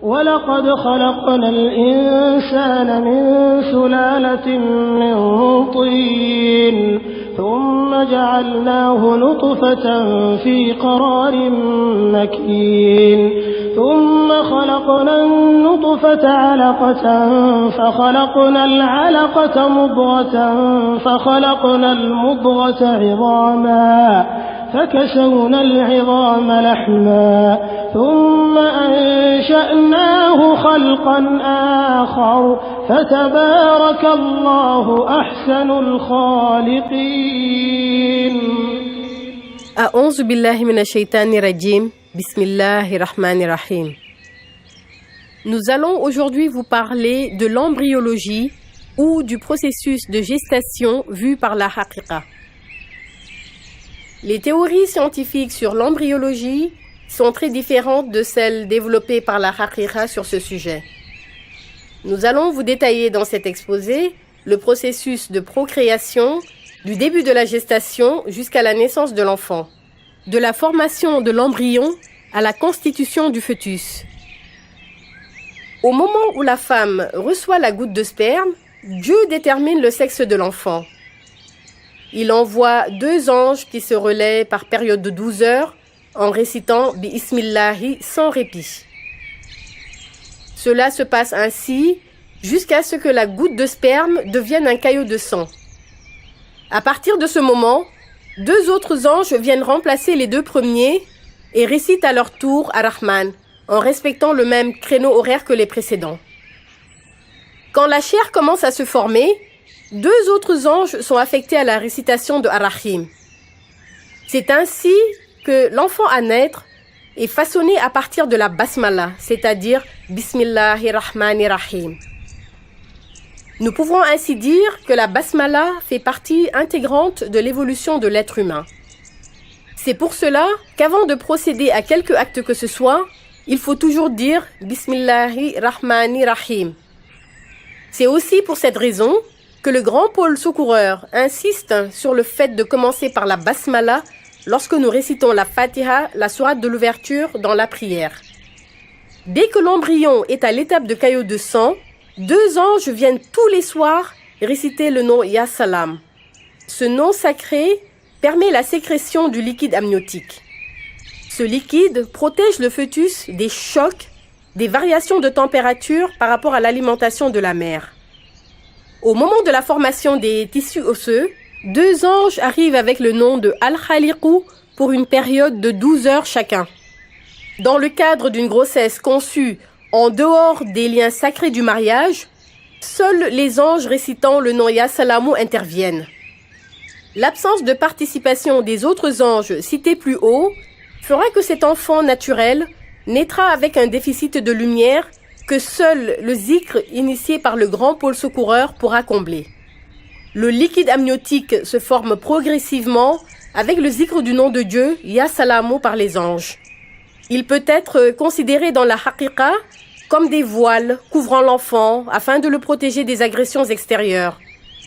وَلَقَدْ خَلَقْنَا الْإِنسَانَ مِنْ سُلَالَةٍ مِنْ طِينٍ ثُمَّ جَعَلْنَاهُ نُطْفَةً فِي قَرَارٍ مَكِينٍ ثُمَّ خَلَقْنَا النُّطْفَةَ عَلَقَةً فَخَلَقْنَا الْعَلَقَةَ مُضْغَةً فَخَلَقْنَا الْمُضْغَةَ عِظَامًا فَكَسَوْنَا الْعِظَامَ لَحْمًا ثُمَّ أَنشَأْنَاهُ خَلْقًا آخَرَ فَتَبَارَكَ اللَّهُ أَحْسَنُ الْخَالِقِينَ. أعوذ بالله من الشيطان الرجيم. Bismillahirrahmanirrahim. Nous allons aujourd'hui vous parler de l'embryologie ou du processus de gestation vu par la haqiqa. Les théories scientifiques sur l'embryologie sont très différentes de celles développées par la haqiqa sur ce sujet. Nous allons vous détailler dans cet exposé le processus de procréation du début de la gestation jusqu'à la naissance de l'enfant, de la formation de l'embryon à la constitution du fœtus. Au moment où la femme reçoit la goutte de sperme, Dieu détermine le sexe de l'enfant. Il envoie 2 anges qui se relaient par période de 12 heures en récitant « Bismillahi » sans répit. Cela se passe ainsi jusqu'à ce que la goutte de sperme devienne un caillot de sang. À partir de ce moment, 2 autres anges viennent remplacer les 2 premiers et récitent à leur tour Ar-Rahman en respectant le même créneau horaire que les précédents. Quand la chair commence à se former, 2 autres anges sont affectés à la récitation de Ar-Rahim. C'est ainsi que l'enfant à naître est façonné à partir de la basmala, c'est-à-dire Bismillahirrahmanirrahim. Nous pouvons ainsi dire que la basmala fait partie intégrante de l'évolution de l'être humain. C'est pour cela qu'avant de procéder à quelque acte que ce soit, il faut toujours dire Bismillahirrahmanirrahim. C'est aussi pour cette raison que le grand pôle secoureur insiste sur le fait de commencer par la basmala lorsque nous récitons la Fatiha, la sourate de l'ouverture dans la prière. Dès que l'embryon est à l'étape de caillot de sang, 2 anges viennent tous les soirs réciter le nom Ya Salam. Ce nom sacré permet la sécrétion du liquide amniotique. Ce liquide protège le fœtus des chocs, des variations de température par rapport à l'alimentation de la mère. Au moment de la formation des tissus osseux, 2 anges arrivent avec le nom de Al-Khaliqou pour une période de 12 heures chacun. Dans le cadre d'une grossesse conçue en dehors des liens sacrés du mariage, seuls les anges récitant le nom Ya Salamou interviennent. L'absence de participation des autres anges cités plus haut fera que cet enfant naturel naîtra avec un déficit de lumière que seul le zikr initié par le grand pôle secoureur pourra combler. Le liquide amniotique se forme progressivement avec le zikr du nom de Dieu, Ya Salamou par les anges. Il peut être considéré dans la haqiqa comme des voiles couvrant l'enfant afin de le protéger des agressions extérieures.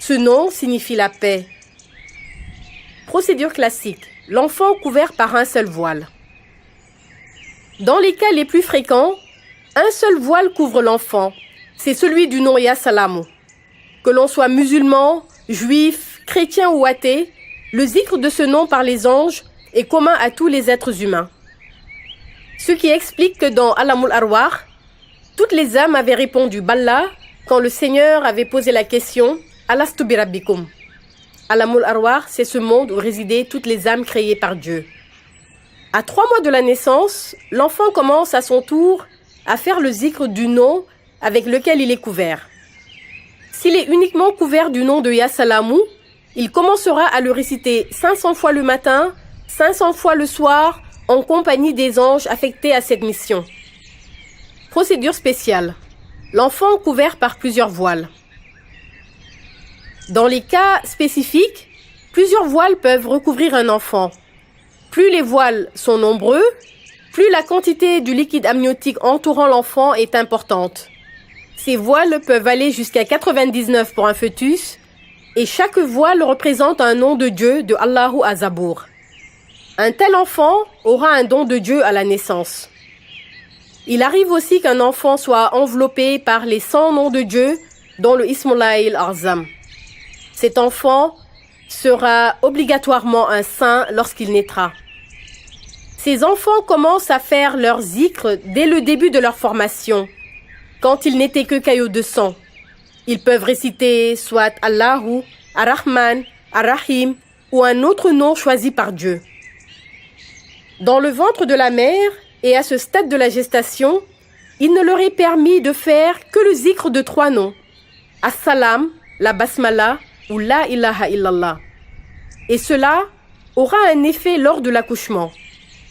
Ce nom signifie la paix. Procédure classique, l'enfant couvert par un seul voile. Dans les cas les plus fréquents, un seul voile couvre l'enfant, c'est celui du nom Ya Salamou. Que l'on soit musulman, juif, chrétien ou athée, le zikr de ce nom par les anges est commun à tous les êtres humains. Ce qui explique que dans Alamul Arwah, toutes les âmes avaient répondu Balla quand le Seigneur avait posé la question Alastu bi Rabbikum. Alamul Arwah, c'est ce monde où résidaient toutes les âmes créées par Dieu. À 3 mois de la naissance, l'enfant commence à son tour à faire le zikr du nom avec lequel il est couvert. S'il est uniquement couvert du nom de Ya Salamou, il commencera à le réciter 500 fois le matin, 500 fois le soir, en compagnie des anges affectés à cette mission. Procédure spéciale. L'enfant couvert par plusieurs voiles. Dans les cas spécifiques, plusieurs voiles peuvent recouvrir un enfant. Plus les voiles sont nombreux, plus la quantité du liquide amniotique entourant l'enfant est importante. Ces voiles peuvent aller jusqu'à 99 pour un fœtus et chaque voile représente un nom de Dieu de Allahu Azabour. Un tel enfant aura un don de Dieu à la naissance. Il arrive aussi qu'un enfant soit enveloppé par les 100 noms de Dieu, dont le Ismullahi al-Azam. Cet enfant sera obligatoirement un saint lorsqu'il naîtra. Ces enfants commencent à faire leur zikr dès le début de leur formation, quand ils n'étaient que caillots de sang. Ils peuvent réciter soit Allahu, Ar-Rahman, Ar-Rahim ou un autre nom choisi par Dieu. Dans le ventre de la mère et à ce stade de la gestation, il ne leur est permis de faire que le zikr de 3 noms, As-Salam, la Basmala ou La ilaha illallah. Et cela aura un effet lors de l'accouchement.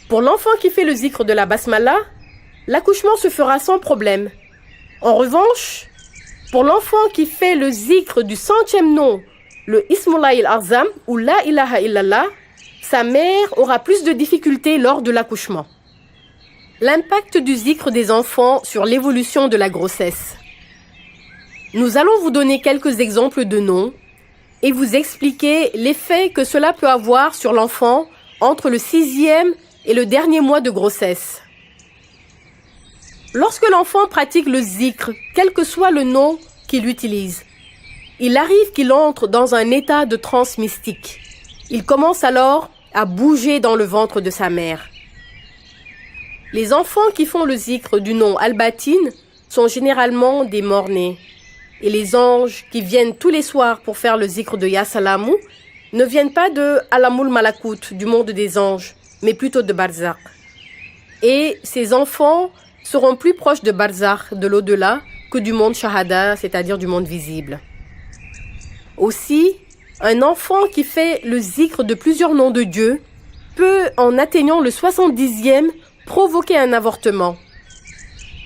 Pour l'enfant qui fait le zikr de la Basmala, l'accouchement se fera sans problème. En revanche, pour l'enfant qui fait le zikr du 100e nom, le Ismullahi al-Azam ou La ilaha illallah, sa mère aura plus de difficultés lors de l'accouchement. L'impact du zikr des enfants sur l'évolution de la grossesse. Nous allons vous donner quelques exemples de noms et vous expliquer l'effet que cela peut avoir sur l'enfant entre le 6e et le dernier mois de grossesse. Lorsque l'enfant pratique le zikr, quel que soit le nom qu'il utilise, il arrive qu'il entre dans un état de transe mystique. Il commence alors à bouger dans le ventre de sa mère. Les enfants qui font le zikr du nom Al-Batin sont généralement des morts-nés. Et les anges qui viennent tous les soirs pour faire le zikr de Ya Salamu ne viennent pas de Alamul Malakut, du monde des anges, mais plutôt de Barzakh. Et ces enfants seront plus proches de Barzakh, de l'au-delà, que du monde Shahada, c'est-à-dire du monde visible. Aussi, un enfant qui fait le zikr de plusieurs noms de Dieu peut, en atteignant le 70e, provoquer un avortement.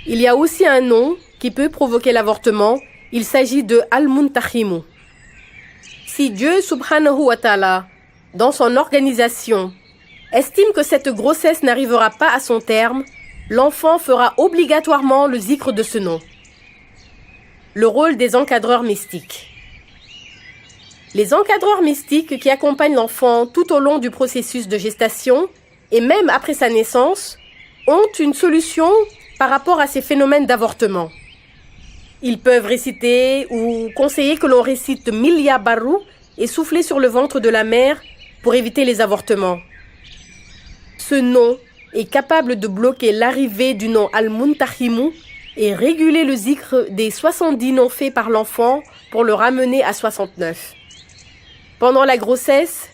Il y a aussi un nom qui peut provoquer l'avortement, il s'agit de Al-Muntakhimu. Si Dieu subhanahu wa ta'ala, dans son organisation, estime que cette grossesse n'arrivera pas à son terme, l'enfant fera obligatoirement le zikr de ce nom. Le rôle des encadreurs mystiques. Les encadreurs mystiques qui accompagnent l'enfant tout au long du processus de gestation et même après sa naissance ont une solution par rapport à ces phénomènes d'avortement. Ils peuvent réciter ou conseiller que l'on récite Milya Barou et souffler sur le ventre de la mère pour éviter les avortements. Ce nom est capable de bloquer l'arrivée du nom Al-Muntakhimu et réguler le zikr des 70 noms faits par l'enfant pour le ramener à 69. Pendant la grossesse,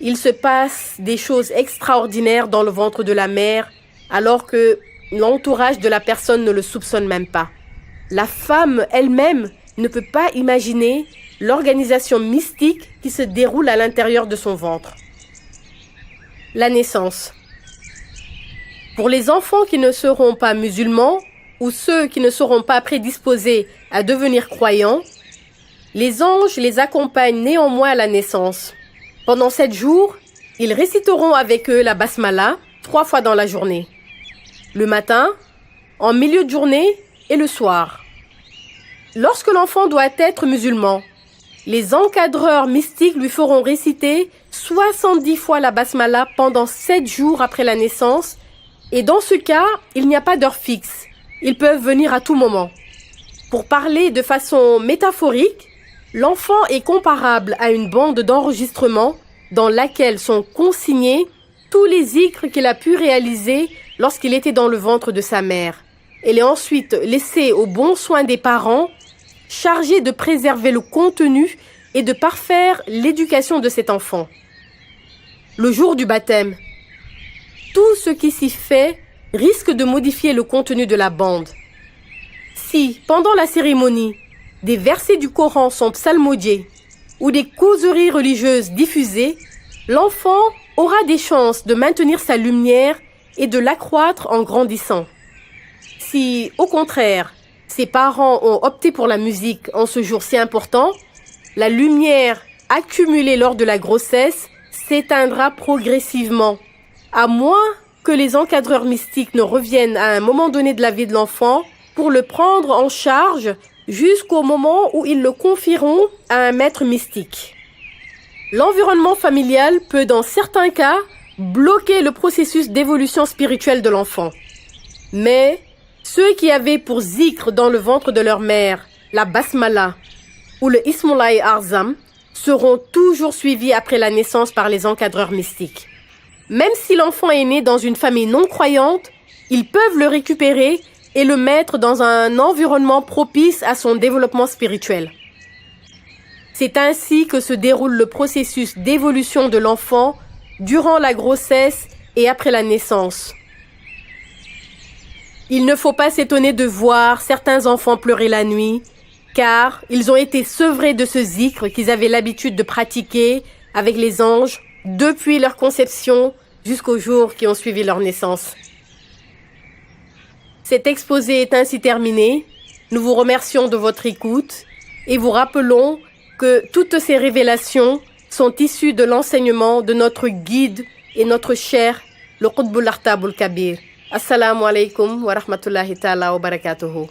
il se passe des choses extraordinaires dans le ventre de la mère alors que l'entourage de la personne ne le soupçonne même pas. La femme elle-même ne peut pas imaginer l'organisation mystique qui se déroule à l'intérieur de son ventre. La naissance. Pour les enfants qui ne seront pas musulmans ou ceux qui ne seront pas prédisposés à devenir croyants, les anges les accompagnent néanmoins à la naissance. Pendant 7 jours, ils réciteront avec eux la basmala 3 fois dans la journée. Le matin, en milieu de journée et le soir. Lorsque l'enfant doit être musulman, les encadreurs mystiques lui feront réciter 70 fois la basmala pendant 7 jours après la naissance. Et dans ce cas, il n'y a pas d'heure fixe. Ils peuvent venir à tout moment. Pour parler de façon métaphorique, l'enfant est comparable à une bande d'enregistrement dans laquelle sont consignés tous les zikrs qu'il a pu réaliser lorsqu'il était dans le ventre de sa mère. Elle est ensuite laissée aux bons soins des parents, chargés de préserver le contenu et de parfaire l'éducation de cet enfant. Le jour du baptême, tout ce qui s'y fait risque de modifier le contenu de la bande. Si, pendant la cérémonie, des versets du Coran sont psalmodiés ou des causeries religieuses diffusées, l'enfant aura des chances de maintenir sa lumière et de l'accroître en grandissant. Si, au contraire, ses parents ont opté pour la musique en ce jour si important, la lumière accumulée lors de la grossesse s'éteindra progressivement, à moins que les encadreurs mystiques ne reviennent à un moment donné de la vie de l'enfant pour le prendre en charge jusqu'au moment où ils le confieront à un maître mystique. L'environnement familial peut dans certains cas bloquer le processus d'évolution spirituelle de l'enfant. Mais Ceux qui avaient pour zikr dans le ventre de leur mère la basmala ou le Ismoulaï Arzam seront toujours suivis après la naissance par les encadreurs mystiques. Même si l'enfant est né dans une famille non croyante, ils peuvent le récupérer et le mettre dans un environnement propice à son développement spirituel. C'est ainsi que se déroule le processus d'évolution de l'enfant durant la grossesse et après la naissance. Il ne faut pas s'étonner de voir certains enfants pleurer la nuit, car ils ont été sevrés de ce zikr qu'ils avaient l'habitude de pratiquer avec les anges depuis leur conception jusqu'aux jours qui ont suivi leur naissance. Cet exposé est ainsi terminé. Nous vous remercions de votre écoute et vous rappelons que toutes ces révélations sont issues de l'enseignement de notre guide et notre cher, le Qutbul Artabul Kabir. Assalamu alaikum wa rahmatullahi ta'ala wa barakatuhu.